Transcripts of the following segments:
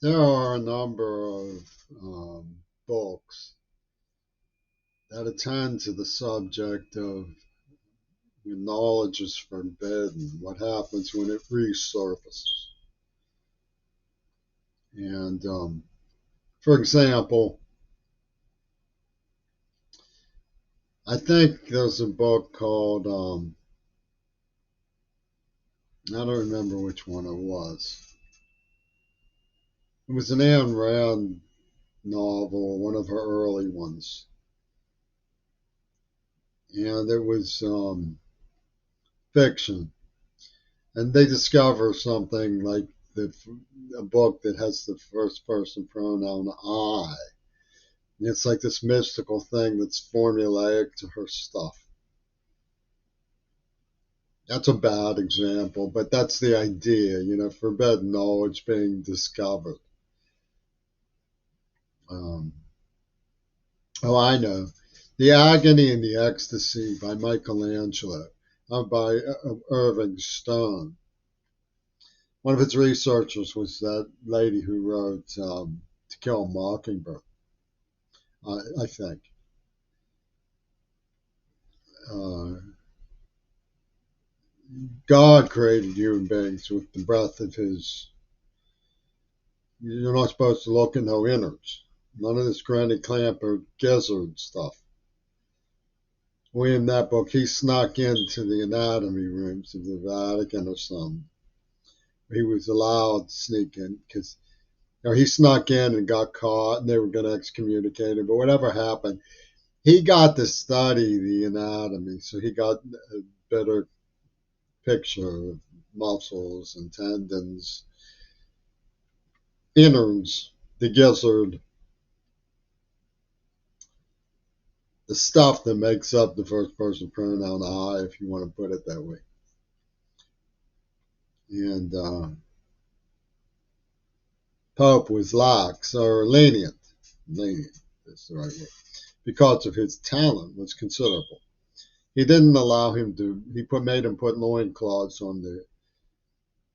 There are a number of books that attend to the subject of when knowledge is forbidden, what happens when it resurfaces. And for example, I think there's a book called, I don't remember which one it was. It was an Ayn Rand novel, one of her early ones. And it was fiction. And they discover something like a book that has the first person pronoun I. And it's like this mystical thing that's formulaic to her stuff. That's a bad example, but that's the idea, forbidden knowledge being discovered. Oh, I know. The Agony and the Ecstasy by Michelangelo, by Irving Stone. One of its researchers was that lady who wrote To Kill a Mockingbird, I think. God created human beings with the breath of his. You're not supposed to look in no innards. None of this granny clamper gizzard stuff. In that book, he snuck into the anatomy rooms of the Vatican or something. He was allowed to sneak in because he snuck in and got caught and they were going to excommunicate him. But whatever happened, he got to study the anatomy. So he got a better picture of muscles and tendons, innards, the gizzard, the stuff that makes up the first person pronoun I, if you want to put it that way. And Pope was lax or lenient is the right word, because of his talent was considerable. He didn't allow him to, made him put loincloths on the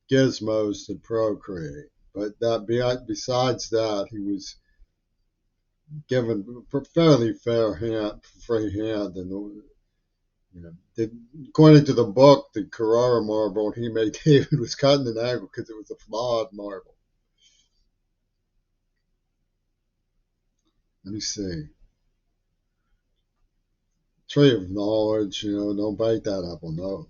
gizmos to procreate. But besides that, he was given a fairly free hand. And, according to the book, the Carrara marble he made David was cut in an angle because it was a flawed marble. Let me see. Tree of knowledge, don't bite that apple, no.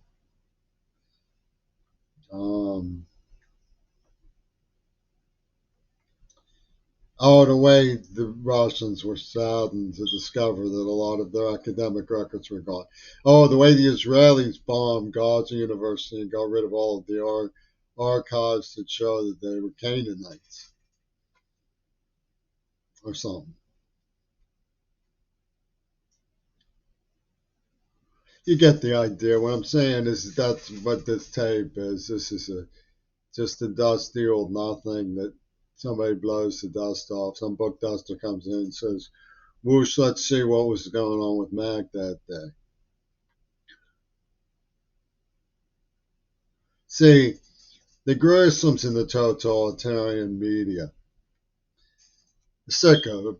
The way the Russians were saddened to discover that a lot of their academic records were gone. The way the Israelis bombed Gaza University and got rid of all of the archives that show that they were Canaanites or something. You get the idea. What I'm saying is that's what this tape is. This is just a dusty old nothing that somebody blows the dust off. Some book duster comes in and says, whoosh, let's see what was going on with Mac that day. See, the gruesomes in the totalitarian media, psychopaths,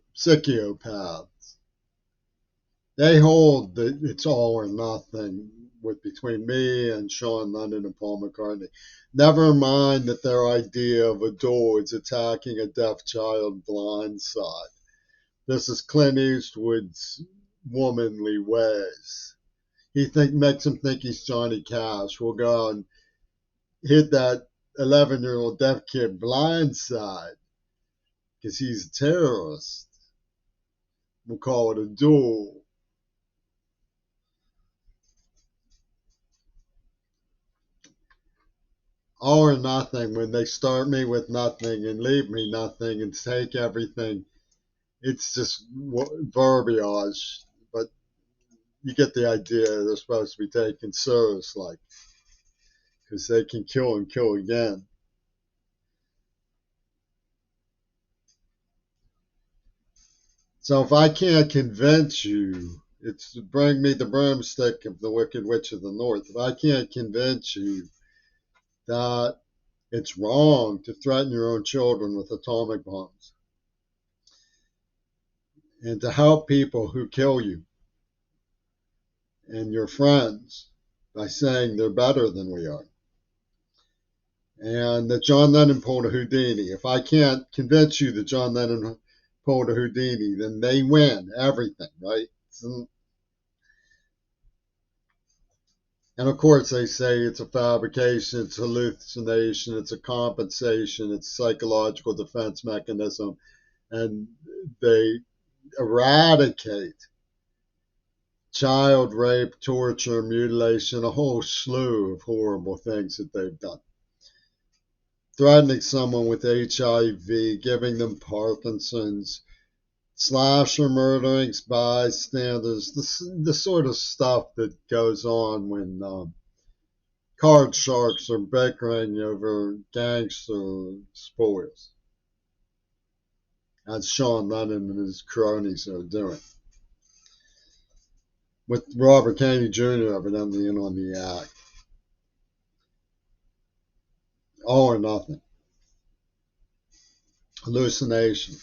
they hold that it's all or nothing between me and Sean London and Paul McCartney. Never mind that their idea of a door is attacking a deaf child blindside. This is Clint Eastwood's womanly ways. Makes him think he's Johnny Cash. We'll go and hit that 11-year-old deaf kid blindside because he's a terrorist. We'll call it a duel. All or nothing. When they start me with nothing and leave me nothing and take everything, it's just verbiage. But you get the idea. They're supposed to be taken seriously because they can kill and kill again. So if I can't convince you, it's to bring me the broomstick of the Wicked Witch of the North. If I can't convince you that It's wrong to threaten your own children with atomic bombs and to help people who kill you and your friends by saying they're better than we are. And that John Lennon pulled a Houdini. If I can't convince you that John Lennon pulled a Houdini, then they win everything, right? And of course, they say it's a fabrication, it's hallucination, it's a compensation, it's a psychological defense mechanism, and they eradicate child rape, torture, mutilation, a whole slew of horrible things that they've done. Threatening someone with HIV, giving them Parkinson's, slasher murdering bystanders, the sort of stuff that goes on when card sharks are bickering over gangster spoils, as Sean Lennon and his cronies are doing, with Robert Kennedy Jr. evidently in on the act. All or nothing. Hallucination.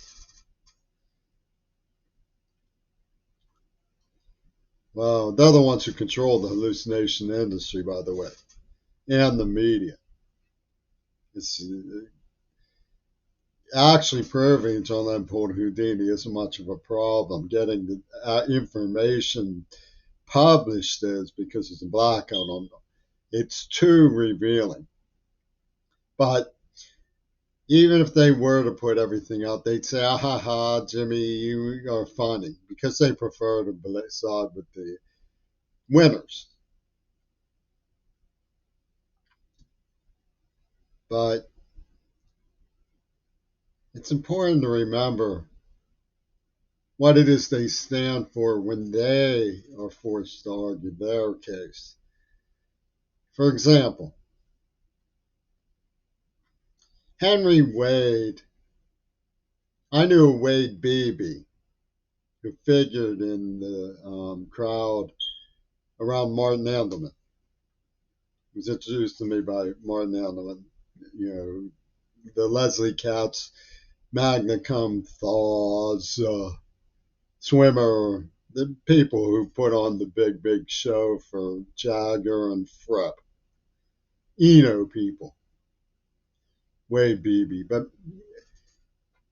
Well, they're the ones who control the hallucination industry, by the way, and the media. It's actually proving John Lennon pulled Houdini isn't much of a problem. Getting the information published is because it's a blackout on them. It's too revealing. But even if they were to put everything out, they'd say, ah ha ha, Jimmy, you are funny, because they prefer to side with the winners. But it's important to remember what it is they stand for when they are forced to argue their case. For example, Henry Wade, I knew a Wade Beebe who figured in the crowd around Martin Andelman. He was introduced to me by Martin Andelman, you know, the Leslie Katz magna cum thaws swimmer, the people who put on the big show for Jagger and Fripp. People, Wade Beebe. But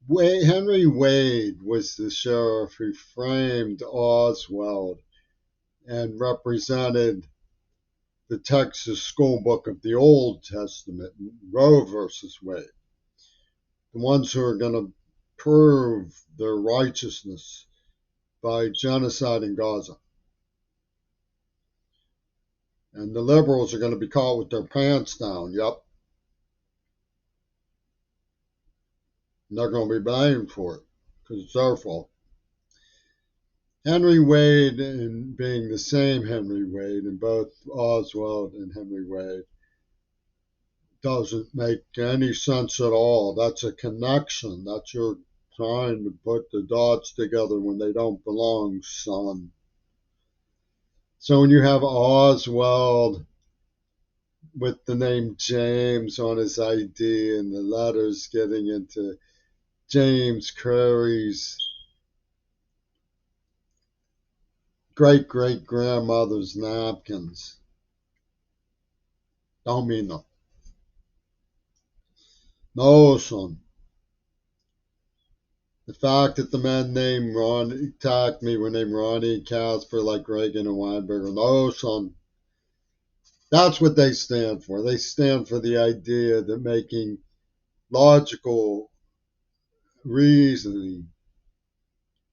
Henry Wade was the sheriff who framed Oswald and represented the Texas school book of the Old Testament, Roe versus Wade. The ones who are going to prove their righteousness by genocide in Gaza. And the liberals are going to be caught with their pants down. Yep. And they're going to be blamed for it because it's their fault. Henry Wade, and being the same Henry Wade, and both Oswald and Henry Wade, doesn't make any sense at all. That's a connection. That's your trying to put the dots together when they don't belong, son. So when you have Oswald with the name James on his ID and the letters getting into James Curry's great-great-grandmother's napkins, don't mean nothing. No, son. The fact that the men named Ron attacked me were named Ronnie and Casper like Reagan and Weinberger. No, son. That's what they stand for. They stand for the idea that making logical reasoning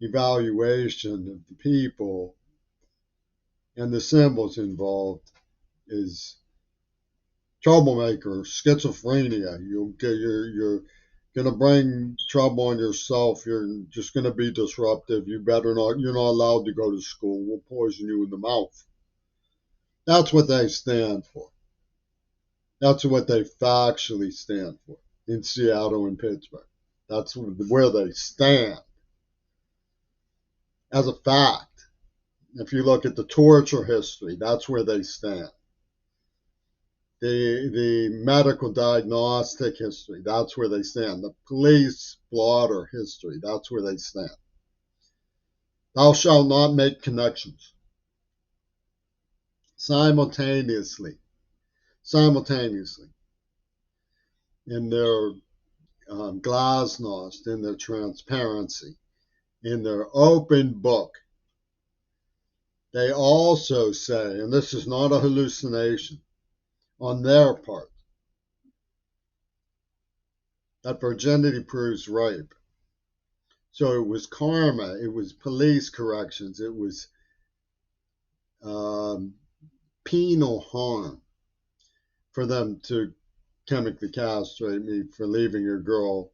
evaluation of the people and the symbols involved is troublemaker, schizophrenia. You're going to bring trouble on yourself. You're just going to be disruptive. You're not allowed to go to school. We'll poison you in the mouth. That's what they stand for. That's what they factually stand for in Seattle and Pittsburgh. That's where they stand as a fact. If you look at the torture history, that's where they stand. the medical diagnostic history, that's where they stand. The police blotter history, that's where they stand. Thou shalt not make connections simultaneously, simultaneously in their glasnost, in their transparency, in their open book. They also say, and this is not a hallucination on their part, that virginity proves rape. So it was karma, it was police corrections, it was um, penal harm for them to chemically castrate me for leaving a girl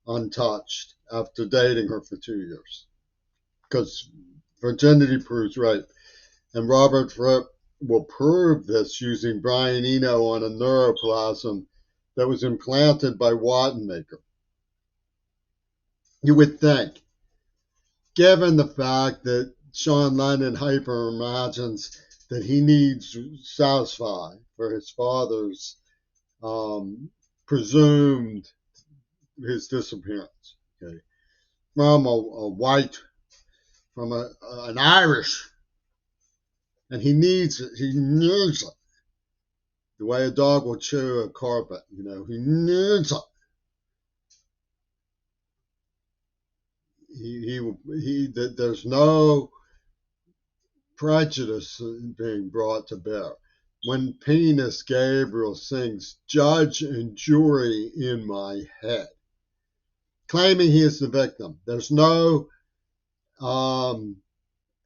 untouched after dating her for 2 years. Because virginity proves rape. And Robert Fripp will prove this using Brian Eno on a neuroplasm that was implanted by Wattenmaker. You would think, given the fact that Sean Lennon hyper imagines that he needs to satisfy for his father's presumed his disappearance, okay, from a white, from an Irish, and he needs it. He needs it. The way a dog will chew a carpet, he needs it. There's no prejudice being brought to bear. When Penis Gabriel sings "Judge and Jury in My Head," claiming he is the victim, there's no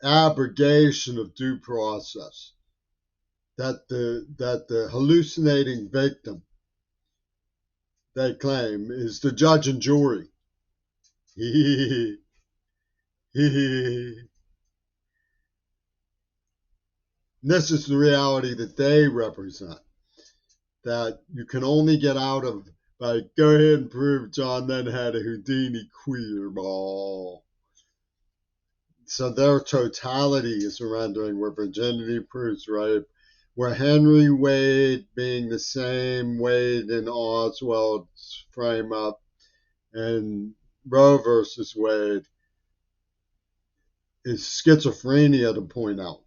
abrogation of due process. That the hallucinating victim, they claim, is the judge and jury. This is the reality that they represent, that you can only get out of by go ahead and prove John then had a Houdini queer ball. So their totality is surrendering, where virginity proves rape, where Henry Wade being the same Wade in Oswald's frame up, and Roe versus Wade is schizophrenia to point out.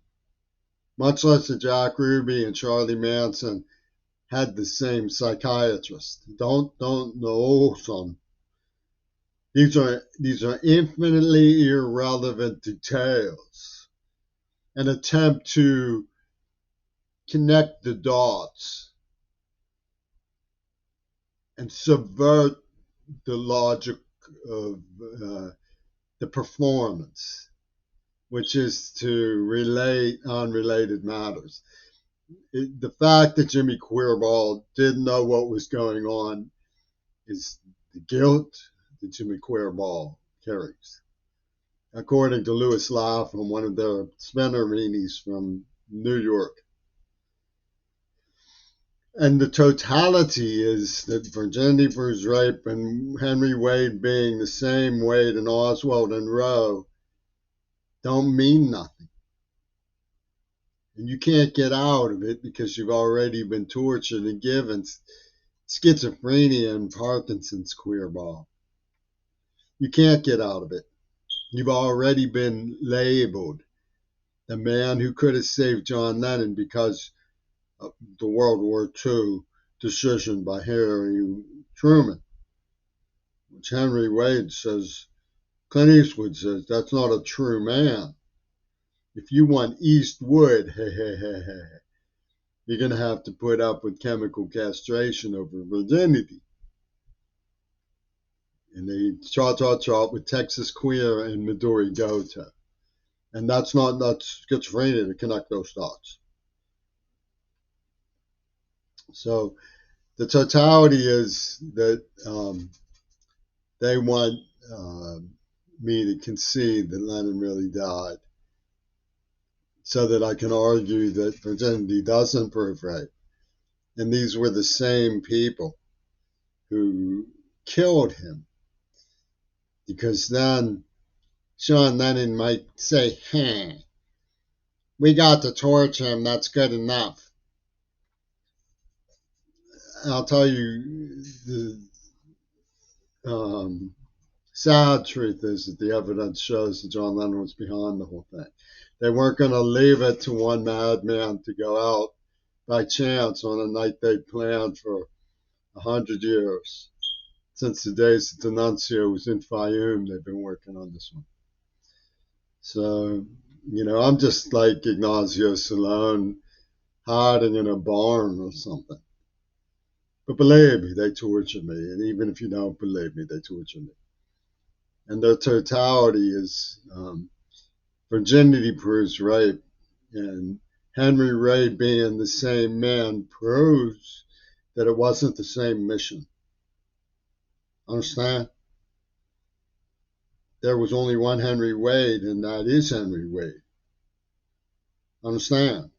Much less that Jack Ruby and Charlie Manson had the same psychiatrist. Don't know, son. These are infinitely irrelevant details. An attempt to connect the dots and subvert the logic of the performance, which is to relate unrelated matters. The fact that Jimmy Queerball didn't know what was going on is the guilt that Jimmy Queerball carries. According to Louis Lapham, one of their Spinnerini from New York. And the totality is that virginity proves rape and Henry Wade being the same Wade and Oswald and Roe don't mean nothing. And you can't get out of it because you've already been tortured and given schizophrenia and Parkinson's queerball. You can't get out of it. You've already been labeled the man who could have saved John Lennon because of the World War II decision by Harry Truman, which Henry Wade says, Clint Eastwood says, that's not a true man. If you want Eastwood, you're going to have to put up with chemical castration over virginity. And they chart with Texas Queer and Midori Goto. And that's schizophrenia to connect those dots. So the totality is that they want me to concede that Lennon really died so that I can argue that virginity doesn't prove rape. And these were the same people who killed him, because then Sean Lennon might say, we got to torture him, that's good enough. I'll tell you the um, sad truth is that the evidence shows that John Lennon was behind the whole thing. They weren't going to leave it to one madman to go out by chance on a night they'd planned for 100 years. Since the days that the nuncio was in Fayum, they've been working on this one. So, I'm just like Ignazio Salone hiding in a barn or something. But believe me, they torture me. And even if you don't believe me, they torture me. And their totality is virginity proves rape. And Henry Ray being the same man proves that it wasn't the same mission. Understand? There was only one Henry Wade, and that is Henry Wade. Understand?